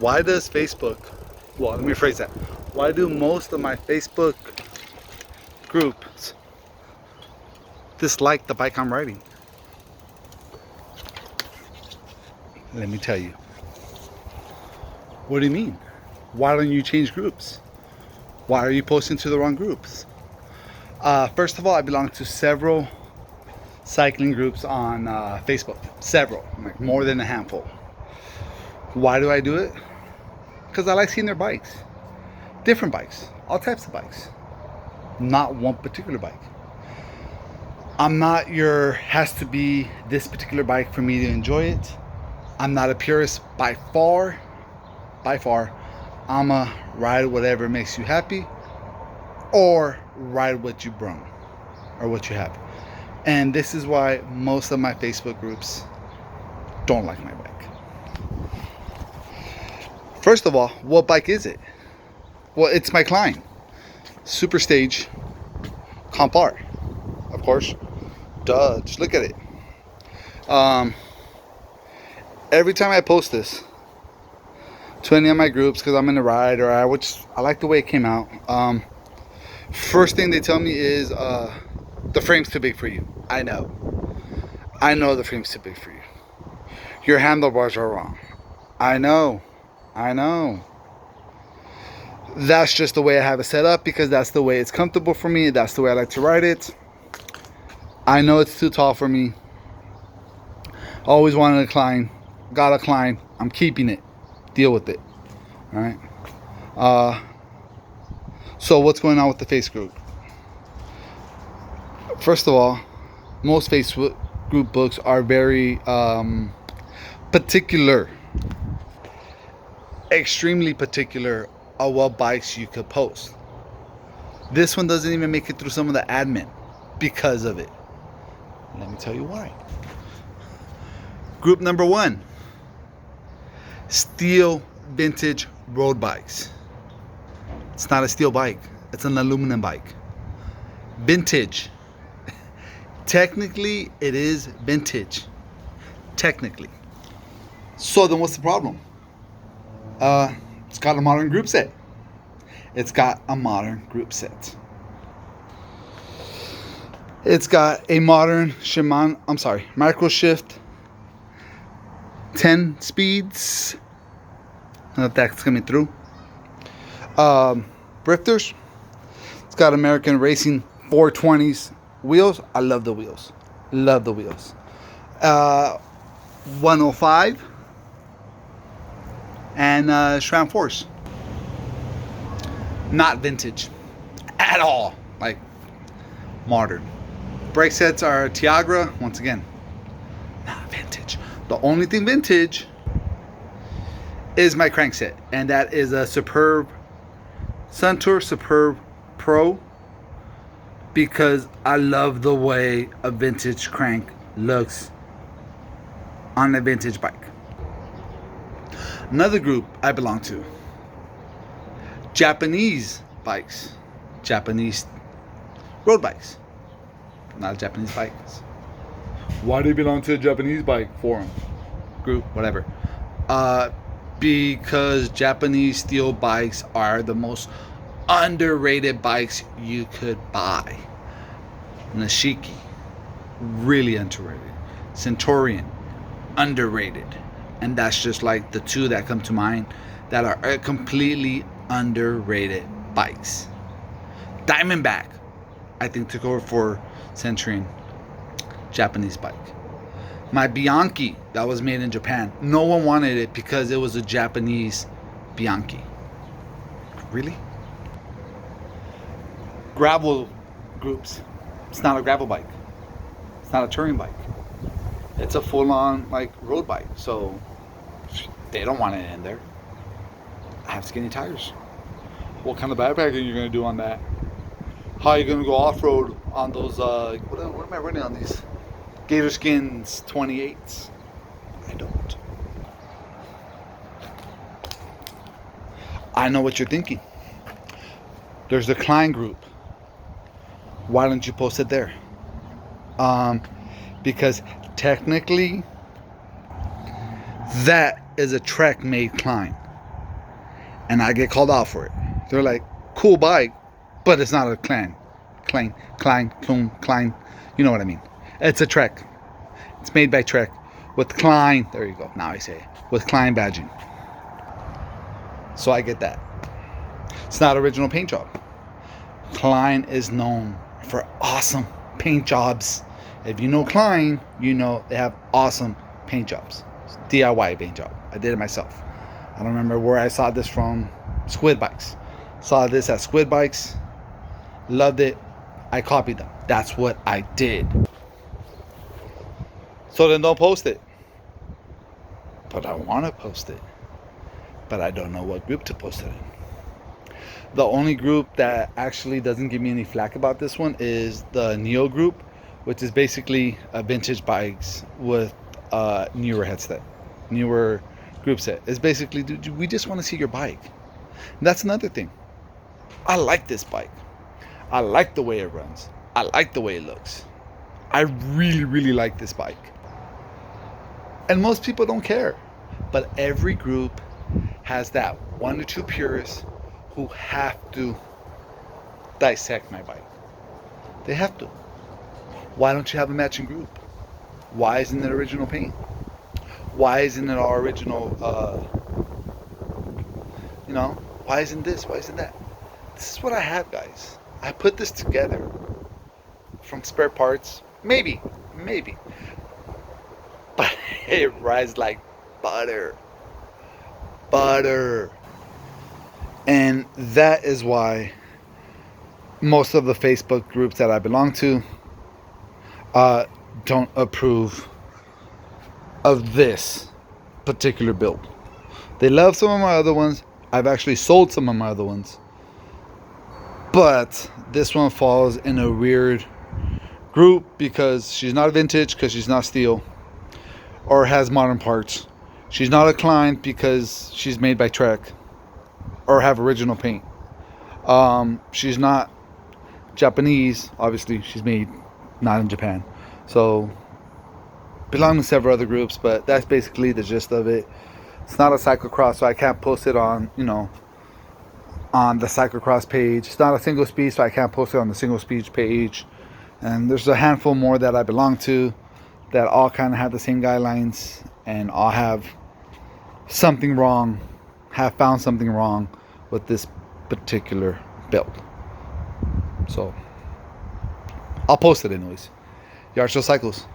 Why does Facebook, well, let me rephrase that. Why do most of my Facebook groups dislike the bike I'm riding? Let me tell you. What do you mean? Why don't you change groups? Why are you posting to the wrong groups? First of all, I belong to several cycling groups on Facebook. Several, like more than a handful. Why do I do it? Because I like seeing their bikes. Different bikes, all types of bikes. Not one particular bike. I'm not your has to be this particular bike for me to enjoy it. I'm not a purist by far. By far. I'ma ride whatever makes you happy, or ride what you bring or what you have. And this is why most of my Facebook groups don't like my bike. First of all, what bike is it? Well, it's my Klein Super Stage Comp R, of course. Duh, just look at it. Every time I post this to any of my groups, because I'm in a ride or I like the way it came out, first thing they tell me is the frame's too big for you. I know the frame's too big for you. Your handlebars are wrong. I know. That's just the way I have it set up, because that's the way it's comfortable for me. That's the way I like to ride it. I know it's too tall for me. Always wanted a Klein. Got a Klein. I'm keeping it. Deal with it. Alright. So what's going on with the Facebook group? First of all, most Facebook group books are very particular. Extremely particular of what bikes you could post. This one doesn't even make it through some of the admin because of it. Let me tell you why. Group number 1, steel vintage road bikes. It's not a steel bike, it's an aluminum bike. Vintage. Technically it is vintage. Technically. So then what's the problem? It's got a modern group set. It's got a modern micro shift 10 speeds. I don't know if that's coming through. Brifters. It's got American Racing 420s wheels. I love the wheels. 105 and SRAM Force. Not vintage at all. Like modern. Brake sets are Tiagra. Once again, not vintage. The only thing vintage is my crankset, and that is a Superb Suntour Superb Pro, because I love the way a vintage crank looks on a vintage bike. Another group I belong to, Japanese bikes, Japanese road bikes, not Japanese bikes. Why do you belong to a Japanese bike forum, group, whatever? Because Japanese steel bikes are the most underrated bikes you could buy. Nishiki, really underrated. Centurion, underrated. And that's just like the two that come to mind that are completely underrated bikes. Diamondback, I think, took over for Centurion. Japanese bike. My Bianchi that was made in Japan, no one wanted it because it was a Japanese Bianchi. Really? Gravel groups. It's not a gravel bike. It's not a touring bike. It's a full-on like road bike. So they don't want it in there. I have skinny tires. What kind of backpacking are you gonna do on that? How are you gonna go off-road on those? What am I running on these? Gator Skins 28s. I don't. I know what you're thinking. There's the Klein group. Why don't you post it there? Because technically that is a Trek made Klein. and I get called out for it. They're like, cool bike, but it's not a Klein, Klein. You know what I mean? It's a Trek. It's made by Trek with Klein. There you go. Now I say it. With Klein badging. So I get that. It's not original paint job. Klein is known for awesome paint jobs. If you know Klein, you know they have awesome paint jobs. It's DIY paint job. I did it myself. I don't remember where I saw this from. Squid Bikes. Saw this at Squid Bikes. Loved it. I copied them. That's what I did. So then don't post it. But I want to post it. But I don't know what group to post it in. The only group that actually doesn't give me any flack about this one is the Neo group, which is basically vintage bikes with newer headset, newer group set. It's basically, dude, we just want to see your bike. And that's another thing. I like this bike. I like the way it runs. I like the way it looks. I really, really like this bike. And most people don't care. But every group has that one or two purists who have to dissect my bike. They have to. Why don't you have a matching group? Why isn't it original paint? Why isn't it our original, why isn't this? Why isn't that? This is what I have, guys. I put this together from spare parts. Maybe. But it rides like butter. And that is why most of the Facebook groups that I belong to don't approve of this particular build. They love some of my other ones. I've actually sold some of my other ones. But this one falls in a weird group because she's not vintage, because she's not steel or has modern parts. She's not a Klein because she's made by Trek or have original paint. She's not Japanese. Obviously, she's made not in Japan. So, belong to several other groups, but that's basically the gist of it. It's not a cyclocross, so I can't post it on, on the cyclocross page. It's not a single speed, so I can't post it on the single speed page. And there's a handful more that I belong to that all kind of have the same guidelines and all have something wrong, have found something wrong with this particular build. So I'll post it anyways. Yard Show Cycles.